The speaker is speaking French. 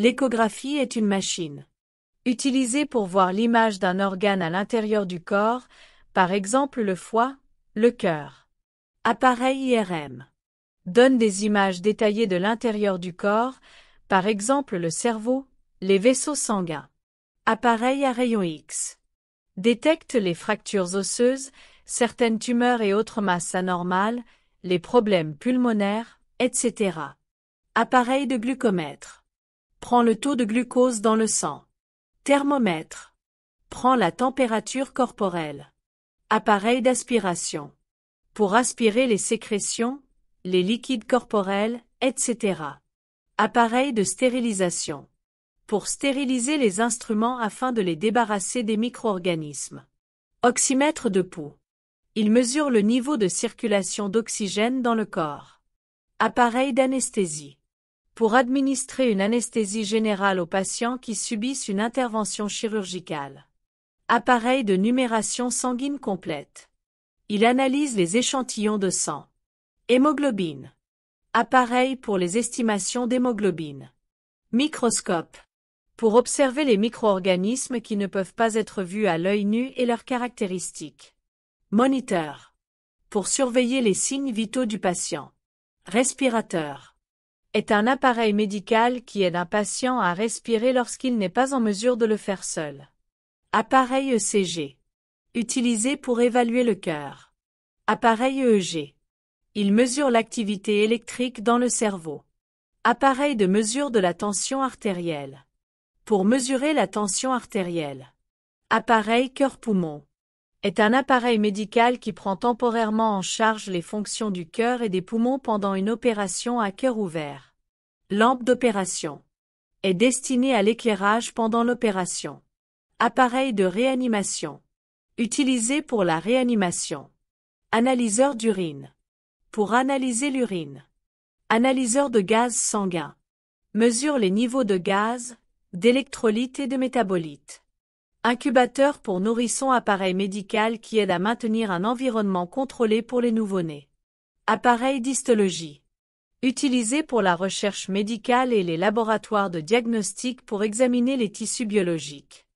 L'échographie est une machine utilisée pour voir l'image d'un organe à l'intérieur du corps, par exemple le foie, le cœur. Appareil IRM donne des images détaillées de l'intérieur du corps, par exemple le cerveau, les vaisseaux sanguins. Appareil à rayons X détecte les fractures osseuses, certaines tumeurs et autres masses anormales, les problèmes pulmonaires, etc. Appareil de glucomètre prend le taux de glucose dans le sang. Thermomètre prend la température corporelle. Appareil d'aspiration pour aspirer les sécrétions, les liquides corporels, etc. Appareil de stérilisation pour stériliser les instruments afin de les débarrasser des micro-organismes. Oxymètre de pouls. Il mesure le niveau de circulation d'oxygène dans le corps. Appareil d'anesthésie pour administrer une anesthésie générale aux patients qui subissent une intervention chirurgicale. Appareil de numération sanguine complète. Il analyse les échantillons de sang. Hémoglobine. Appareil pour les estimations d'hémoglobine. Microscope pour observer les micro-organismes qui ne peuvent pas être vus à l'œil nu et leurs caractéristiques. Moniteur pour surveiller les signes vitaux du patient. Respirateur est un appareil médical qui aide un patient à respirer lorsqu'il n'est pas en mesure de le faire seul. Appareil ECG utilisé pour évaluer le cœur. Appareil EEG. Il mesure l'activité électrique dans le cerveau. Appareil de mesure de la tension artérielle pour mesurer la tension artérielle. Appareil cœur-poumon est un appareil médical qui prend temporairement en charge les fonctions du cœur et des poumons pendant une opération à cœur ouvert. Lampe d'opération est destinée à l'éclairage pendant l'opération. Appareil de réanimation utilisé pour la réanimation. Analyseur d'urine pour analyser l'urine. Analyseur de gaz sanguin mesure les niveaux de gaz, d'électrolytes et de métabolites. Incubateur pour nourrissons, appareil médical qui aide à maintenir un environnement contrôlé pour les nouveau-nés. Appareil d'histologie utilisé pour la recherche médicale et les laboratoires de diagnostic pour examiner les tissus biologiques.